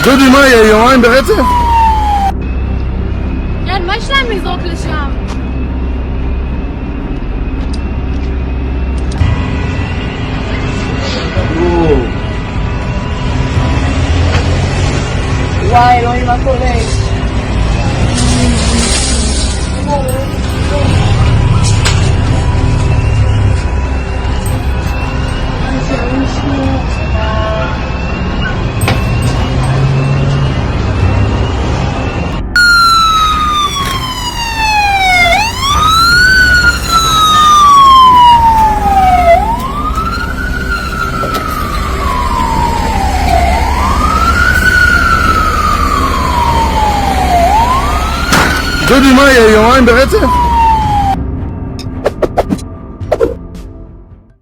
דודי, מה יהיה? יומיים ברצף? כן, מה יש להם לזרוק לשם? וואי, אלוהים, מה קורה? דודי, מה יהיה? יומיים ברצף?